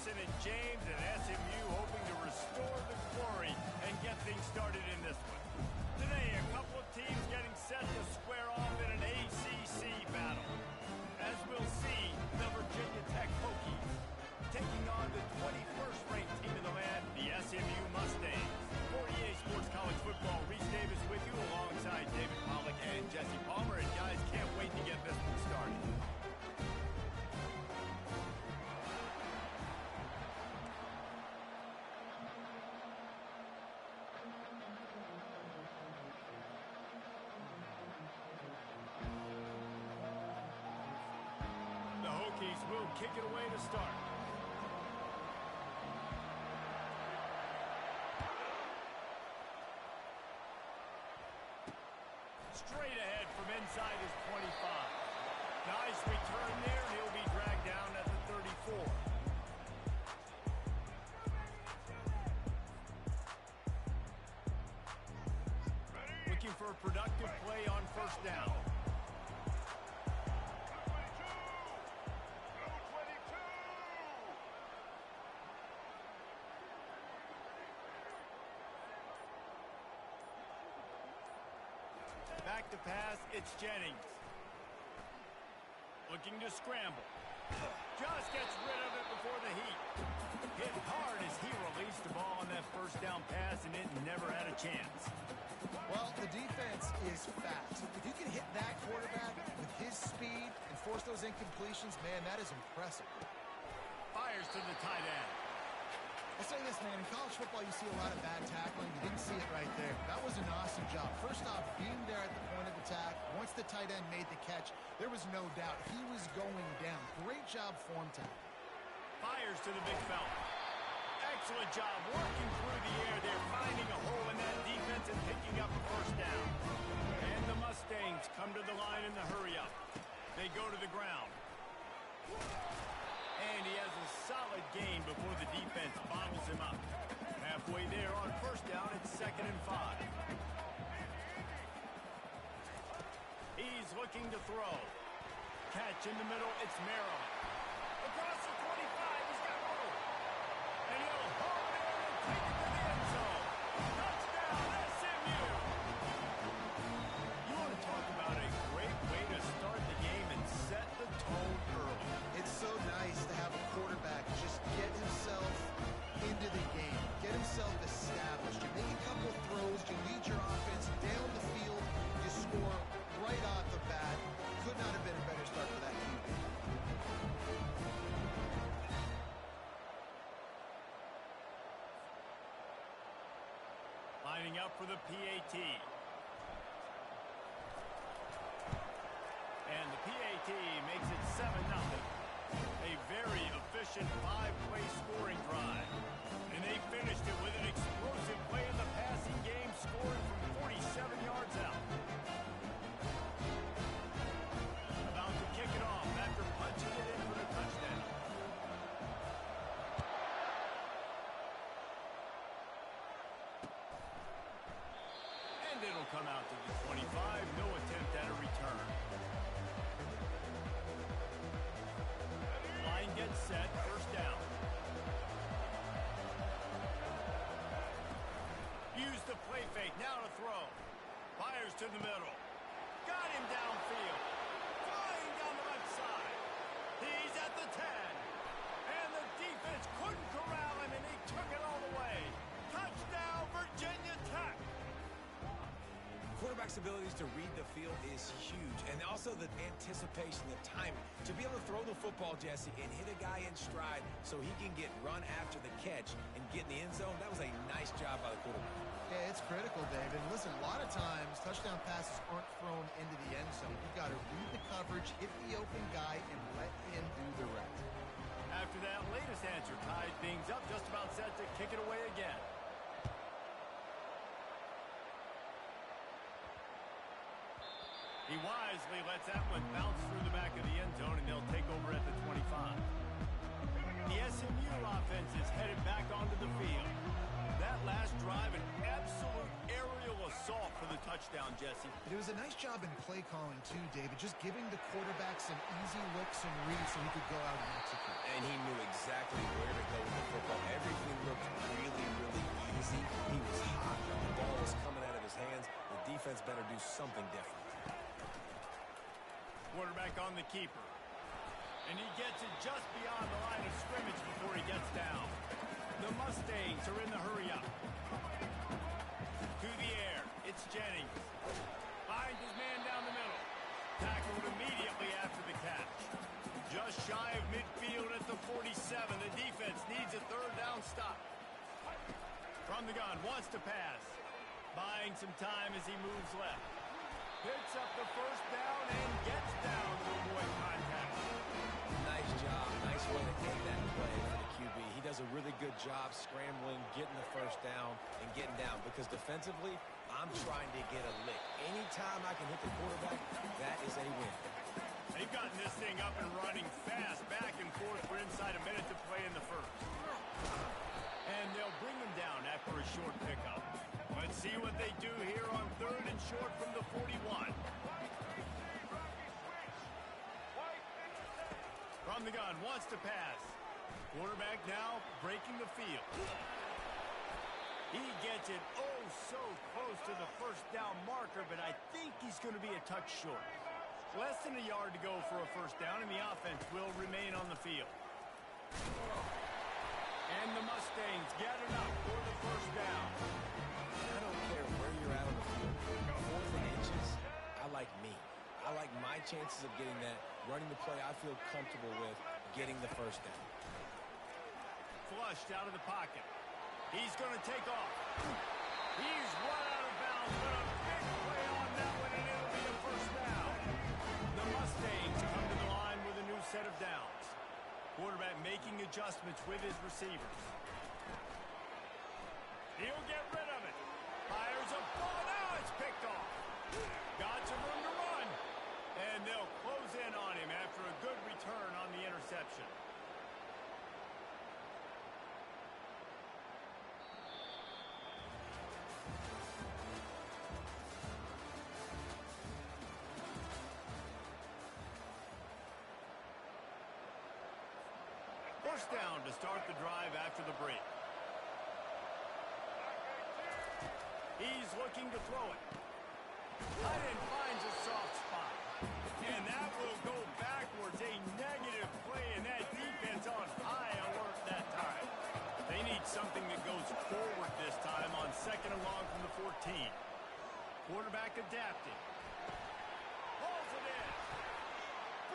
Anderson and James, and SMU hoping to restore the glory and get things started in this one. Today, a couple of teams getting set to square off in an ACC battle. As we'll see, the Virginia Tech Hokies taking on the 21st ranked team in the land, the SMU Mustangs. For EA Sports College Football, Reese Davis with you alongside David Pollack and Jesse Palmer. And guys, can't wait to get this one started. The Hokies will kick it away to start. Straight ahead from inside his 25. Nice return there, and he'll be dragged down at the 34. Looking for a productive play on first down. Back to pass, it's Jennings. Looking to scramble. Just gets rid of it before the heat. Hit hard as he released the ball on that first down pass, and it never had a chance. Well, the defense is fast. If you can hit that quarterback with his speed and force those incompletions, man, that is impressive. Fires to the tight end. I'll say this, man, in college football you see a lot of bad tackling. You didn't see it right there. That was an awesome job. First off, being there at the point of attack. Once the tight end made the catch, there was no doubt he was going down. Great job form tackle. Fires to the big fella. Excellent job working through the air there, finding a hole in that defense and picking up a first down. And the Mustangs come to the line in the hurry-up. They go to the ground. And he has a solid gain before the defense bottles him up. Halfway there on first down, it's 2nd and 5. He's looking to throw. Catch in the middle, it's Merrill. Across the 25, he's got room. And he'll hold it and take it to the end zone. Touchdown, SMU! You want to talk about a great way to start the game and set the tone early. It's so nice to have a quarterback just get himself into the game, get himself established. You make a couple throws, you lead your offense down the field, you score right off the bat. Could not have been a better start for that QB. Lining up for the PAT. And the PAT makes it 7-0. A very efficient 5-play scoring drive. And they finished it with an explosive play in the passing game, scoring from 47 yards out. About to kick it off after punching it in for the touchdown. And it'll come out to the 25. No attempt at a return. Line gets set, first down. Use the play fake, now to throw. Fires to the middle. Got him downfield. Flying down the left side. He's at the 10. And the defense couldn't corral him, and he took it all the way. Touchdown, Virginia Tech. Quarterback's abilities to read the field is huge, and also the anticipation, the timing. To be able to throw the football, Jesse, and hit a guy in stride so he can get run after the catch and get in the end zone, that was a nice job by the quarterback. Yeah, it's critical, David. Listen, a lot of times touchdown passes aren't thrown into the end zone. You've got to read the coverage, hit the open guy, and let him do the rest. After that latest answer tied things up, just about set to kick it away again. He wisely lets that one bounce through the back of the end zone, and they'll take over at the 25. The SMU offense is headed back onto the field. That last drive, an absolute aerial assault for the touchdown, Jesse. It was a nice job in play calling, too, David, just giving the quarterback some easy looks and reads so he could go out and execute. And he knew exactly where to go with the football. Everything looked really, really easy. He was hot. The ball was coming out of his hands. The defense better do something different. Quarterback on the keeper. And he gets it just beyond the line of scrimmage before he gets down. The Mustangs are in the hurry-up. To the air, it's Jennings. Finds his man down the middle. Tackled immediately after the catch. Just shy of midfield at the 47. The defense needs a third down stop. From the gun, wants to pass. Buying some time as he moves left. Picks up the first down and gets down to avoid contact. Nice job. Nice way to take that play for the QB. He does a really good job scrambling, getting the first down, and getting down. Because defensively, I'm trying to get a lick. Anytime I can hit the quarterback, that is a win. They've gotten this thing up and running fast, back and forth for inside a minute to play in the first. And they'll bring him down after a short pickup. Let's see what they do here on third and short from the 41. From the gun, wants to pass. Quarterback now breaking the field. He gets it oh so close to the first down marker, but I think he's going to be a touch short. Less than a yard to go for a first down, and the offense will remain on the field. And the Mustangs get enough for the first down. I don't care where you're at on the field. 4th and inches, I like me. I like my chances of getting that, running the play I feel comfortable with, getting the first down. Flushed out of the pocket. He's going to take off. He's run out of bounds, but a big play on that one, and it'll be a first down. The Mustangs come to the line with a new set of downs. Quarterback making adjustments with his receivers. He'll get rid of it. Fires a ball. Now it's picked off. Got some room to run. And they'll close in on him after a good return on the interception. First down to start the drive after the break. He's looking to throw it. Tight end finds a soft spot. And that will go backwards. A negative play, and that defense on high alert that time. They need something that goes forward this time on second and long from the 14. Quarterback adapting. Pulls it in.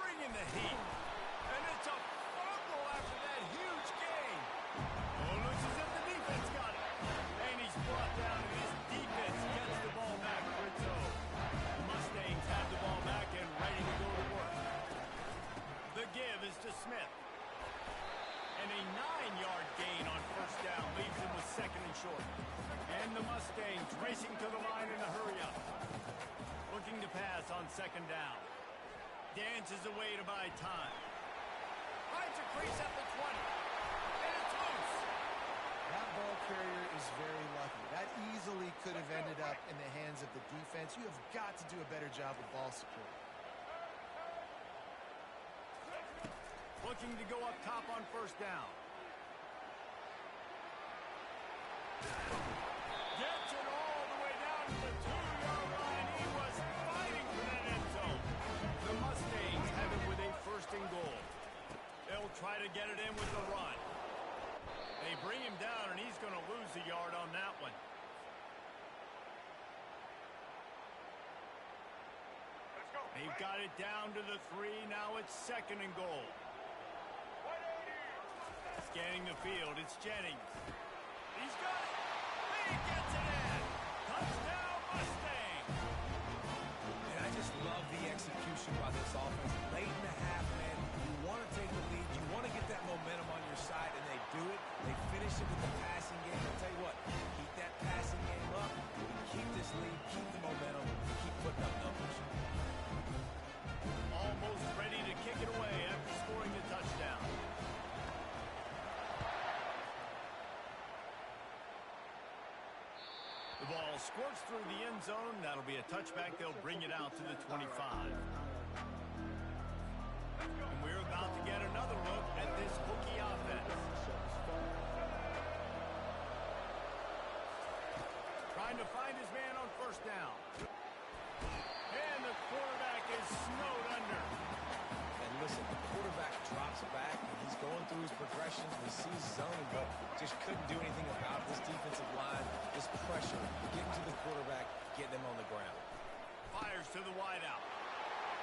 Bringing the heat. And it's a fumble after that huge gain. Oh, looks as if the defense got it. And he's brought down, and his defense gets the ball back for its own. The Mustangs have the ball back and ready to go to work. The give is to Smith. And a 9-yard gain on first down leaves him with second and short. And the Mustangs racing to the line in a hurry-up. Looking to pass on second down. Dances away to buy time. Finds a crease at the 20. And it's loose. That ball carrier is very lucky. That easily could have ended up in the hands of the defense. You have got to do a better job with ball security. Looking to go up top on first down. Gets it all the way down to the 2-yard line. He was fighting for that end zone. The Mustangs have it with a first and goal. They'll try to get it in with the run. They bring him down, and he's going to lose a yard on that one. They've got it down to the 3. Now it's second and goal. Scanning the field, it's Jennings. He's got it. He gets it in. Touchdown, Mustang. And I just love the execution by this offense. Late in the half, man, you want to take the lead. You want to get that momentum on your side, and they do it. They finish it with the passing game. I'll tell you what, keep that passing game up. Keep this lead, keep the momentum, keep putting up numbers. Almost ready to kick it away after scoring the touchdown. The ball squirts through the end zone. That'll be a touchback. They'll bring it out to the 25. And we're about to get another look at this hooky offense. Trying to find his man on first down. And the quarterback is snowed under. And listen, the quarterback drops back, and he's going through his progressions. He sees zone, but just couldn't do anything about it. This defensive line, this pressure, getting to the quarterback, getting him on the ground. Fires to the wideout.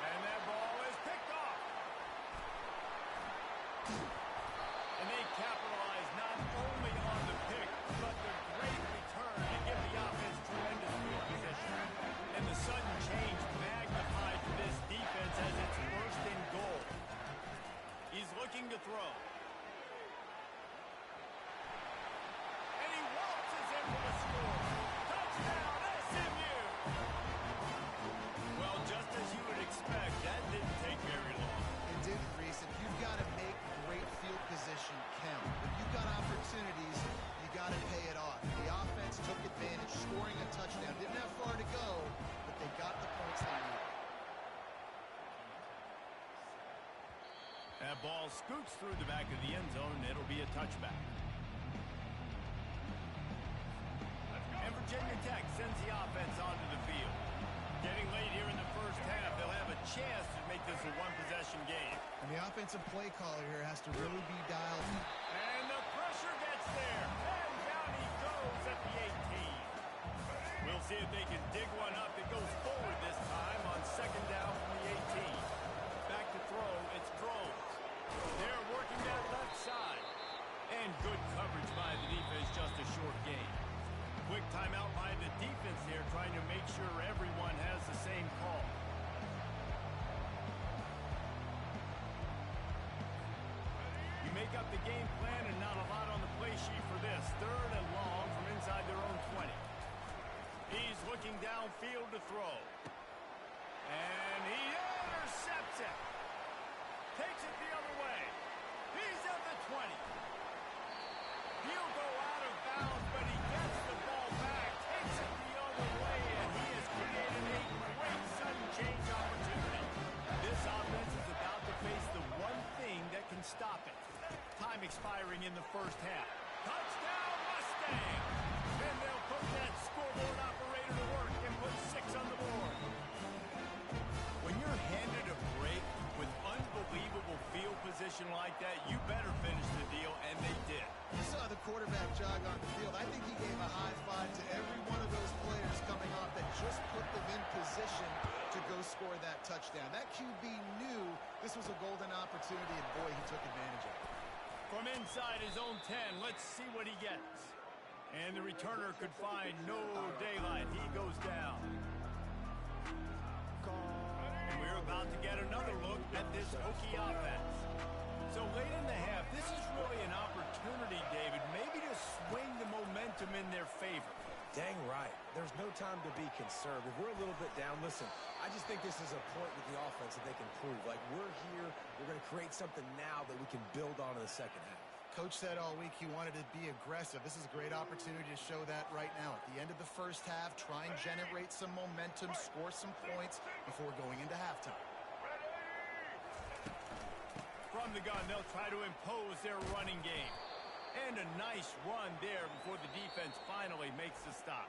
And that ball is picked off. And they capitalize not only on the pick, but the great return to give the offense tremendous field position. And the sudden change magnified for this defense as it's first and goal. He's looking to throw. And he waltzes in for the score. Touchdown, SMU! Well, just as you would expect, that didn't take very long. It didn't, Reese. If you've got to make great field position count, if you've got opportunities, you got to pay it off. The offense took advantage, scoring a touchdown. Didn't have far to go, but they got the points they needed. That ball scoots through the back of the end zone, and it'll be a touchback. And Virginia Tech sends the offense onto the field. Getting late here in the first half, they'll have a chance to make this a one-possession game. And the offensive play caller here has to really be dialed in. And the pressure gets there. And down he goes at the 18. We'll see if they can dig one up. It goes forward this time on second down from the 18. Back to throw. It's Groves. They're working that left side. And good coverage by the defense, just a short gain. Quick timeout by the defense here, trying to make sure everyone has the same call. You make up the game plan and not a lot on the play sheet for this. Third and long from inside their own 20. He's looking downfield to throw. And he intercepts it. Takes it the other way. He's at the 20. He'll go out of bounds, but he gets the ball back. Takes it the other way, and he has created a great sudden change opportunity. This offense is about to face the one thing that can stop it. Time expiring in the first half. Touchdown, Mustang! And they'll put that scoreboard operator to work and put 6 on the board. When you're handed a break with unbelievable field position like that, you better finish the deal, and they did. You saw the quarterback jog on the field. I think he gave a high five to every one of those players coming off that just put them in position to go score that touchdown. That QB knew this was a golden opportunity, and boy, he took advantage of it. From inside his own 10, let's see what he gets. And the returner could find no daylight. He goes down. And we're about to get another look at this hooky offense. So late in the half, this is really an opportunity, David, maybe to swing the momentum in their favor. Dang right. There's no time to be concerned. If we're a little bit down, listen, I just think this is a point with the offense that they can prove. Like, we're here, we're going to create something now that we can build on in the second half. Coach said all week he wanted to be aggressive. This is a great opportunity to show that right now. At the end of the first half, try and generate some momentum, score some points before going into halftime. From the gun, they'll try to impose their running game. And a nice run there before the defense finally makes the stop.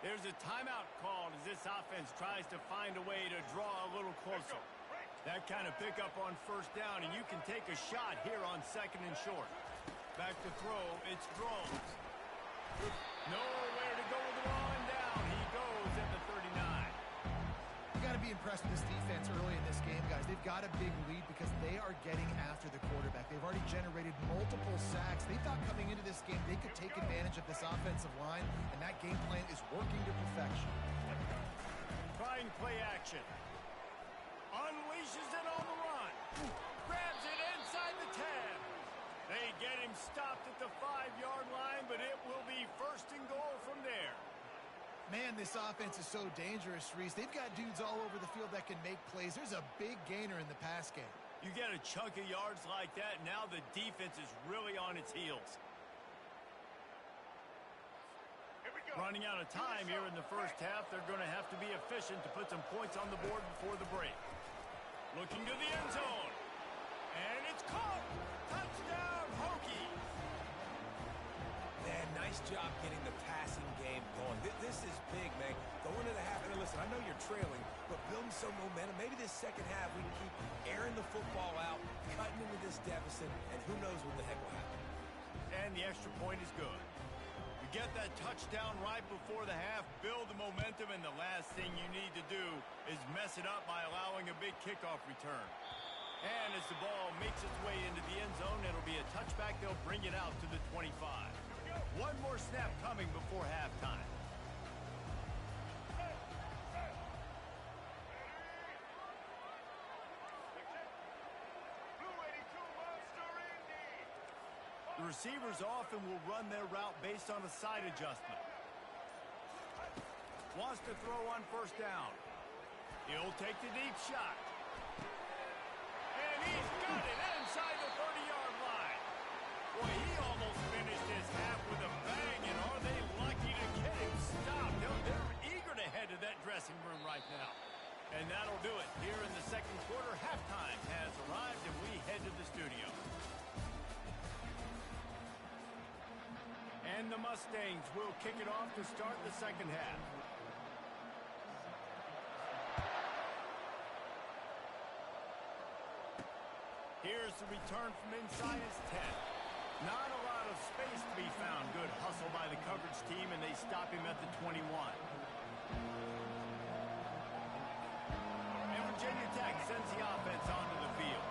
There's a timeout called as this offense tries to find a way to draw a little closer. That kind of pickup on first down, and you can take a shot here on second and short. Back to throw, it's Groves. Nowhere to go with the ball and down. He goes at the 39. You got to be impressed with this defense early in this game, guys. They've got a big lead because they are getting after the quarterback. They've already generated multiple sacks. They thought coming into this game they could take advantage of this offensive line, and that game plan is working to perfection. Trying play action. Unleashes it on the run. Grabs it inside the 10. They get him stopped at the 5-yard line, but it will be first and goal from there. Man, this offense is so dangerous, Reese. They've got dudes all over the field that can make plays. There's a big gainer in the pass game. You get a chunk of yards like that, now the defense is really on its heels. Here we go. Running out of time here in the first half, they're going to have to be efficient to put some points on the board before the break. Looking to the end zone. And it's caught. Touchdown, Hokie. Man, nice job getting the passing game going. This is big, man. Going into the half, and listen, I know you're trailing, but building some momentum. Maybe this second half we can keep airing the football out, cutting into this deficit, and who knows what the heck will happen. And the extra point is good. You get that touchdown right before the half, build the momentum, and the last thing you need to do is mess it up by allowing a big kickoff return. And as the ball makes its way into the end zone, it'll be a touchback. They'll bring it out to the 25. One more snap coming before halftime. The receivers often will run their route based on a side adjustment. Wants to throw on first down. He'll take the deep shot. And he's got it inside the 30-yard line. Boy, he almost finished his half with a bang, and are they lucky to get him stopped? They're eager to head to that dressing room right now. And that'll do it. Here in the second quarter, halftime has arrived, and we head to the studio. And the Mustangs will kick it off to start the second half. Here's the return from inside his 10. Not a lot of space to be found. Good hustle by the coverage team, and they stop him at the 21. And Virginia Tech sends the offense onto the field.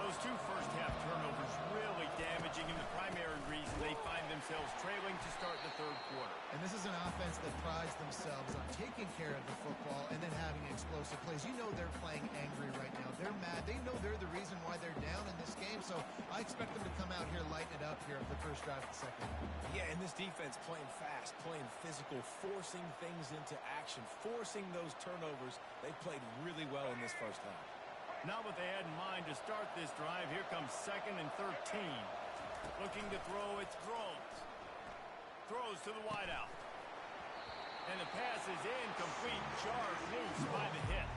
Those two first-half turnovers really damaging, and the primary reason they find themselves trailing to start the third quarter. And this is an offense that prides themselves on taking care of the football and then having explosive plays. You know they're playing angry right now. They're mad. They know they're the reason why they're down in this game, so I expect them to come out here, lighten it up here of the first drive of the second. Yeah, and this defense playing fast, playing physical, forcing things into action, forcing those turnovers. They played really well in this first half. Not what they had in mind to start this drive. Here comes 2nd and 13. Looking to throw, it's throws. Throws to the wideout. And the pass is incomplete, jarred loose by the hit.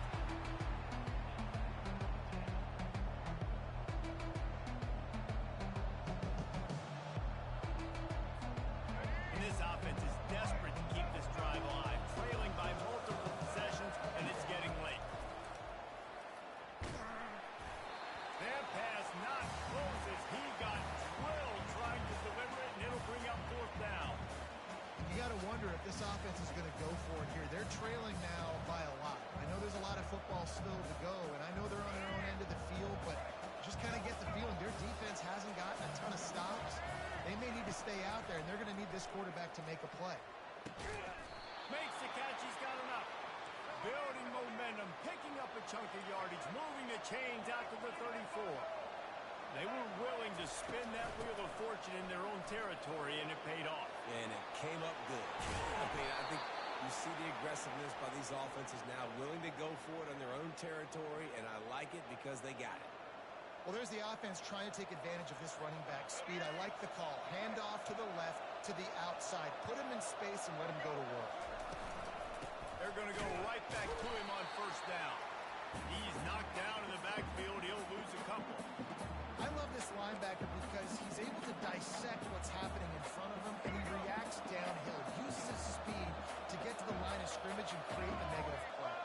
And this offense is desperate to keep this drive alive, trailing by multiple possessions, and it's getting late. That pass not close as he got drilled trying to deliver it, and it'll bring up 4th down. You got to wonder if this offense is going to go for it here. They're trailing now by a lot. I know there's a lot of football still to go, and I know they're on their own end of the field, but just kind of get the feeling their defense hasn't gotten a ton of stops. They may need to stay out there, and they're going to need this quarterback to make a play. Makes the catch. He's got enough. Building momentum, picking up a chunk of yardage, moving the chains out to the 34. They were willing to spin that wheel of fortune in their own territory, and it paid off. And it came up good. I think you see the aggressiveness by these offenses now, willing to go for it on their own territory, and I like it because they got it. Well, there's the offense trying to take advantage of this running back speed. I like the call. Hand off to the left, to the outside. Put him in space and let him go to work. They're going to go right back to him on first down. He's knocked down in the backfield. He'll lose a couple. I love this linebacker because he's able to dissect what's happening in front of him, and he reacts downhill, uses his speed to get to the line of scrimmage and create the negative play.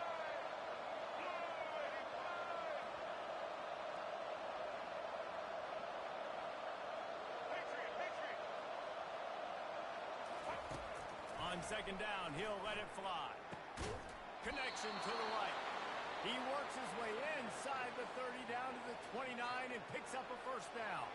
On 2nd down, he'll let it fly. Connection to the right. He works his way inside the 30 down to the 29 and picks up a first down.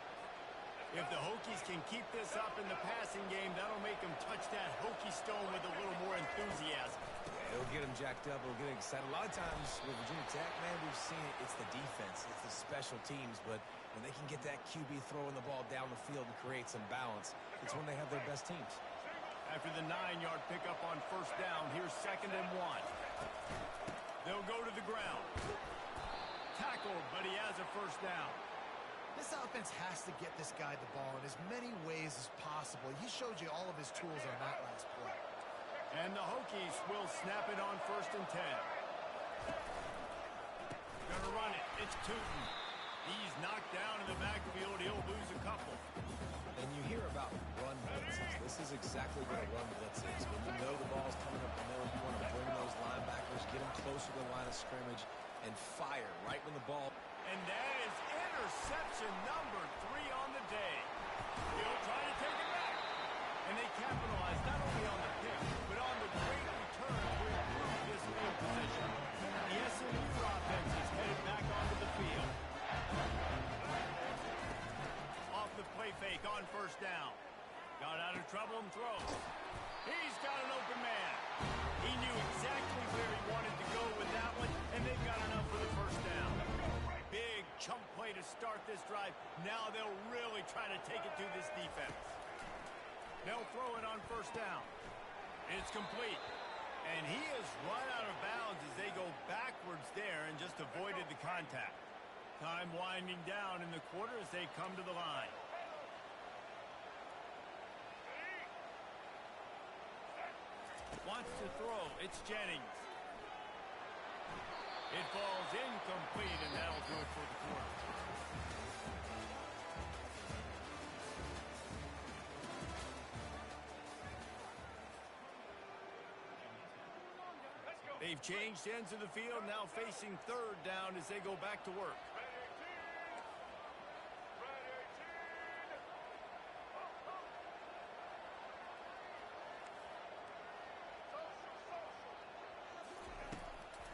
If the Hokies can keep this up in the passing game, that'll make them touch that Hokie stone with a little more enthusiasm. Yeah, it'll get them jacked up. It'll get them excited. A lot of times with Virginia Tech, man, we've seen it's the defense. It's the special teams. But when they can get that QB throwing the ball down the field and create some balance, it's when they have their best teams. After the 9-yard pickup on first down, here's 2nd and 1. They'll go to the ground. Tackled, but he has a first down. This offense has to get this guy the ball in as many ways as possible. He showed you all of his tools on that last play. And the Hokies will snap it on 1st and 10. Gonna run it. It's Tootin. He's knocked down in the backfield. He'll lose a couple. And you hear about run blitzes. This is exactly what a run blitz is. When you know the ball's coming up the middle, you want to bring those linebackers, get them closer to the line of scrimmage, and fire right when the ball... And that is interception number 3 on the day. He'll try to take it back. And they capitalize not only on the pick, but on the great return to improve this field position. The SMU offense is headed back onto the field. Off the play fake on 1st down. Got out of trouble and throws. He's got an open man. He knew exactly where he wanted to go with that one, and they've got enough for the 1st down. Big chunk play to start this drive. Now they'll really try to take it to this defense. They'll throw it on 1st down. It's complete. And he is run out of bounds as they go backwards there and just avoided the contact. Time winding down in the quarter as they come to the line. Wants to throw. It's Jennings. It falls incomplete, and that'll do it for the quarter. They've changed ends of the field, now facing 3rd down as they go back to work.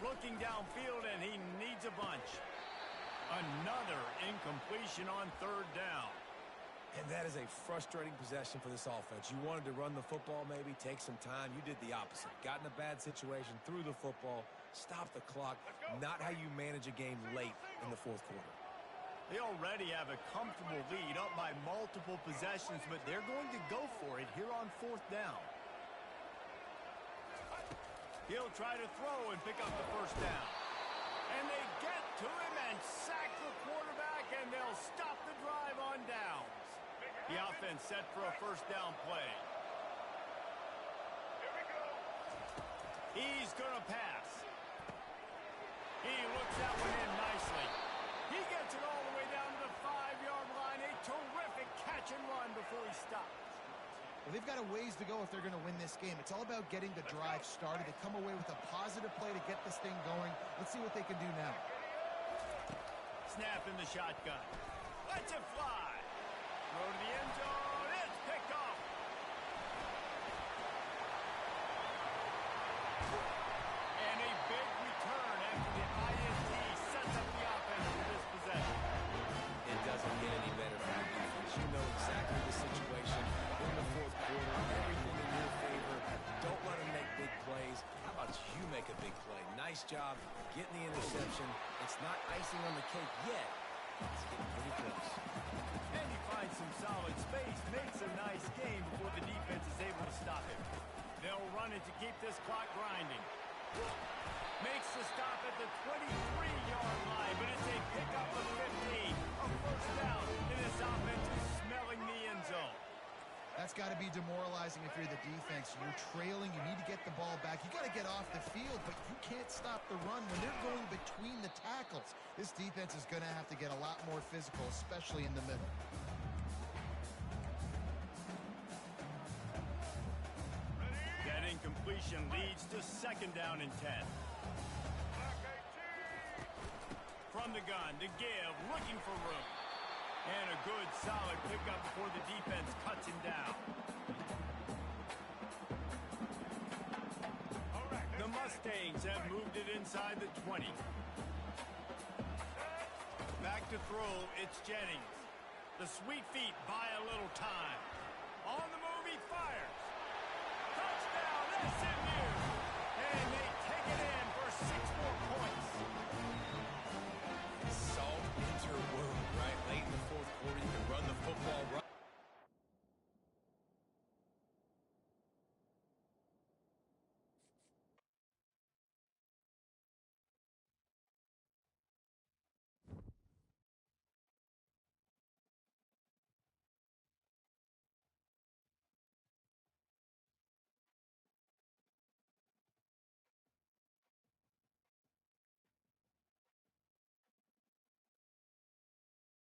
Looking downfield, and he needs a bunch. Another incompletion on 3rd down. And that is a frustrating possession for this offense. You wanted to run the football, maybe take some time. You did the opposite. Got in a bad situation, threw the football, stopped the clock. Not how you manage a game late in the 4th quarter. They already have a comfortable lead, up by multiple possessions, but they're going to go for it here on 4th down. He'll try to throw and pick up the 1st down. And they get to him and sack the quarterback, and they'll stop the drive on downs. The offense set for a 1st down play. Here we go. He's going to pass. He looks that one in nicely. He gets it all the way down to the 5-yard line. A terrific catch and run before he stops. Well, they've got a ways to go if they're going to win this game. It's all about getting the drive started. They come away with a positive play to get this thing going. Let's see what they can do now. Snap in the shotgun. Let's it fly. Throw to the end zone. It's picked off. And a big return after the INT sets up the offense for this possession. It doesn't get any better for the defense. You know exactly the situation in the 4th quarter. Everything in your favor. Don't let them make big plays. How about you make a big play? Nice job getting the interception. It's not icing on the cake yet. It's getting pretty close. And he finds some solid space, makes a nice game before the defense is able to stop him. They'll run it to keep this clock grinding. Makes the stop at the 23-yard line, but it's a pickup of 15. A 1st down, and this offense is smelling the end zone. That's got to be demoralizing if you're the defense. You're trailing. You need to get the ball back. You got to get off the field, but you can't stop the run when they're going between the tackles. This defense is going to have to get a lot more physical, especially in the middle. That incompletion leads to 2nd down and 10. From the gun to give, looking for room. And a good, solid pickup before the defense cuts him down. The Mustangs have moved it inside the 20. Back to throw, it's Jennings. The sweet feet buy a little time. On the move, he fires. Touchdown, that's it!